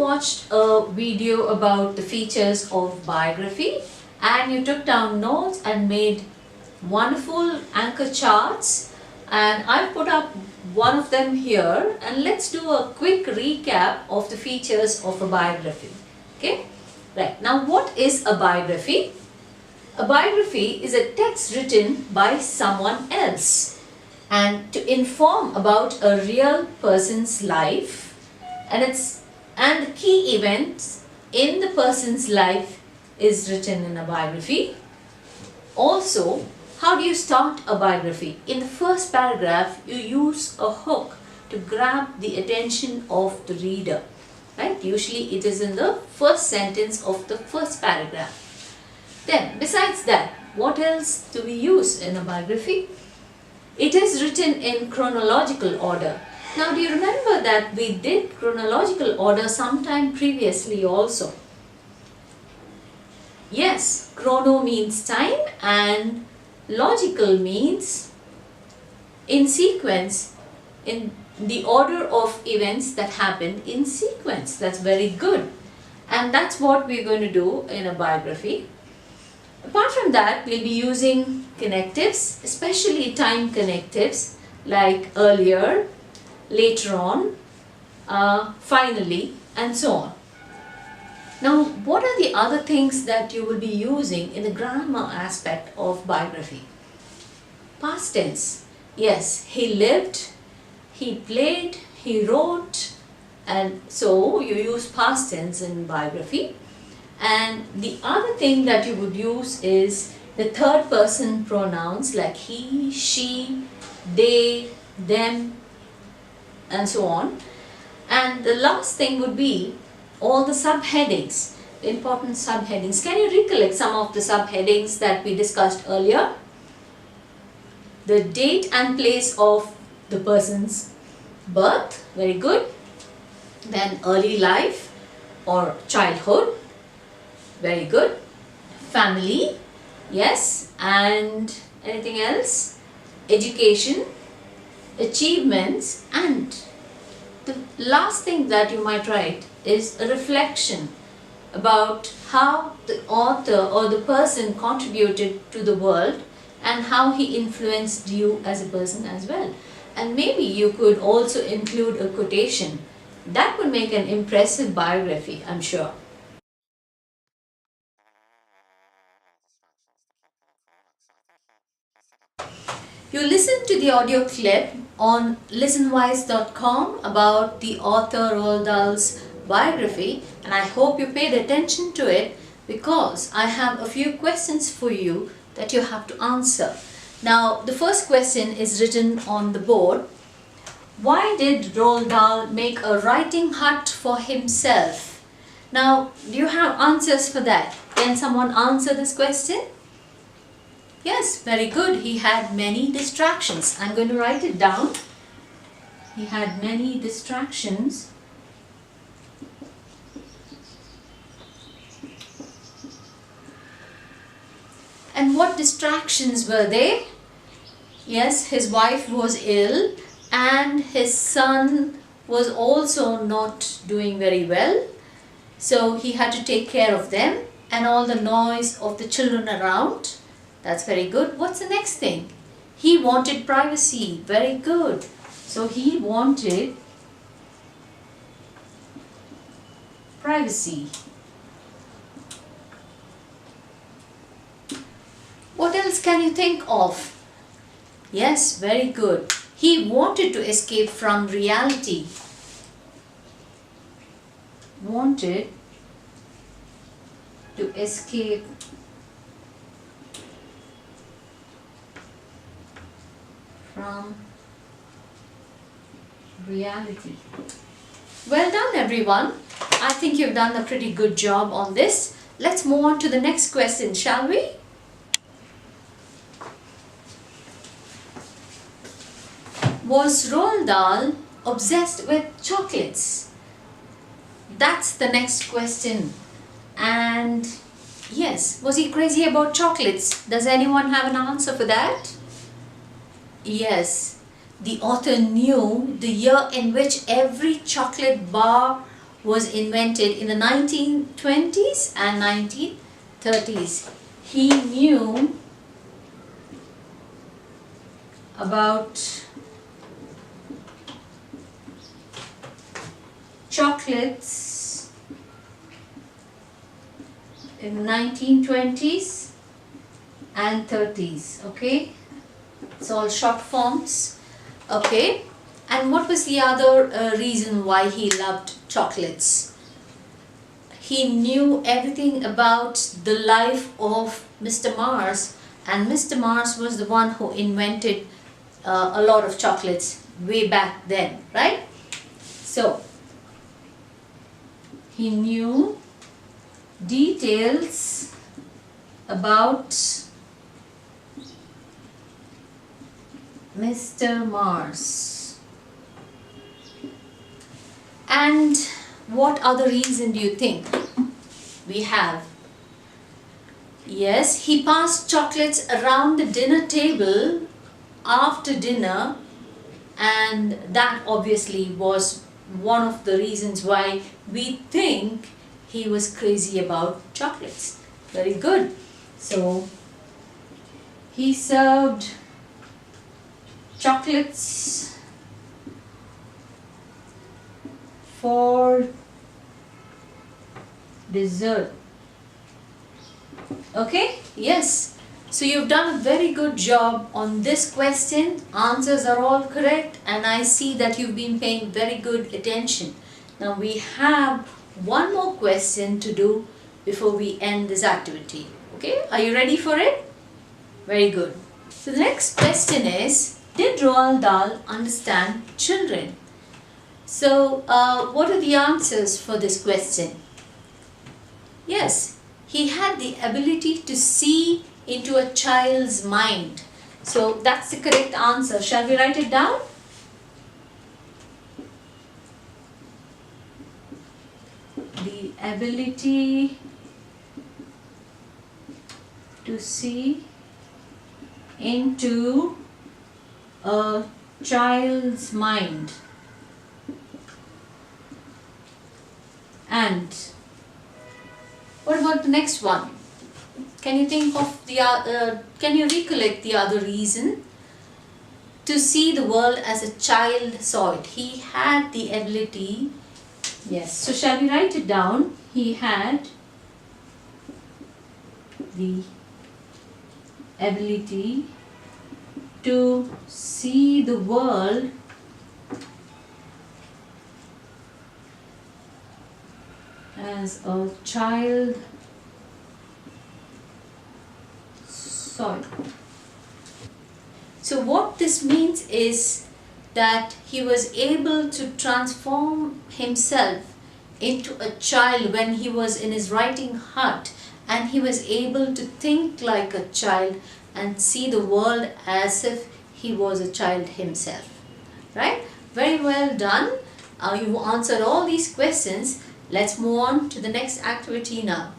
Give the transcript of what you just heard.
watched a video about the features of biography and you took down notes and made wonderful anchor charts, and I've put up one of them here, and let's do a quick recap of the features of a biography. Okay, right, now what is a biography? A biography is a text written by someone else and to inform about a real person's life, and the key events in the person's life is written in a biography. Also, how do you start a biography? In the first paragraph, you use a hook to grab the attention of the reader, right? Usually it is in the first sentence of the first paragraph. Then, besides that, what else do we use in a biography? It is written in chronological order. Now, do you remember that we did chronological order sometime previously also? Yes, chrono means time and logical means in sequence, in the order of events that happen in sequence. That's very good. And that's what we're going to do in a biography. Apart from that, we'll be using connectives, especially time connectives like earlier, later on, finally, and so on. Now, what are the other things that you will be using in the grammar aspect of biography? Past tense. Yes, he lived, he played, he wrote, and so you use past tense in biography. And the other thing that you would use is the third person pronouns like he, she, they, them, and so on. And the last thing would be all the subheadings, important subheadings. Can you recollect some of the subheadings that we discussed earlier? The date and place of the person's birth, very good. Then early life or childhood, very good. Family, yes. And anything else? Education, achievements, and the last thing that you might write is a reflection about how the author or the person contributed to the world and how he influenced you as a person as well. And maybe you could also include a quotation. That would make an impressive biography, I'm sure. You listened to the audio clip on listenwise.com about the author Roald Dahl's biography, and I hope you paid attention to it because I have a few questions for you that you have to answer. Now, the first question is written on the board. Why did Roald Dahl make a writing hut for himself? Now, do you have answers for that? Can someone answer this question? Yes, very good. He had many distractions. I'm going to write it down. He had many distractions. And what distractions were they? Yes, his wife was ill and his son was also not doing very well. So he had to take care of them and all the noise of the children around. That's very good. What's the next thing? He wanted privacy. Very good. So he wanted privacy. What else can you think of? Yes, very good. He wanted to escape from reality. Wanted to escape from reality. Well done, everyone. I think you've done a pretty good job on this. Let's move on to the next question, shall we? Was Roald Dahl obsessed with chocolates? That's the next question. And yes, was he crazy about chocolates? Does anyone have an answer for that? Yes, the author knew the year in which every chocolate bar was invented in the 1920s and 1930s. He knew about chocolates in the 1920s and 30s. Okay, it's all short forms. Okay, and what was the other reason why he loved chocolates? He knew everything about the life of Mr. Mars, and Mr. Mars was the one who invented a lot of chocolates way back then, right? So he knew details about Mr. Mars. And what other reason do you think we have? Yes, he passed chocolates around the dinner table after dinner, and that obviously was one of the reasons why we think he was crazy about chocolates. Very good. So he served chocolates for dessert. Okay, yes. So you've done a very good job on this question. Answers are all correct, and I see that you've been paying very good attention. Now we have one more question to do before we end this activity. Okay, are you ready for it? Very good. So the next question is, did Roald Dahl understand children? So what are the answers for this question? Yes, he had the ability to see into a child's mind. So that's the correct answer. Shall we write it down? The ability to see into a child's mind. And what about the next one? Can you think of the can you recollect the other reason? To see the world as a child saw it. He had the ability. Yes. So shall we write it down? He had the ability to see the world as a child saw it. So what this means is that he was able to transform himself into a child when he was in his writing hut, and he was able to think like a child and see the world as if he was a child himself. Right? Very well done. You answered all these questions. Let's move on to the next activity now.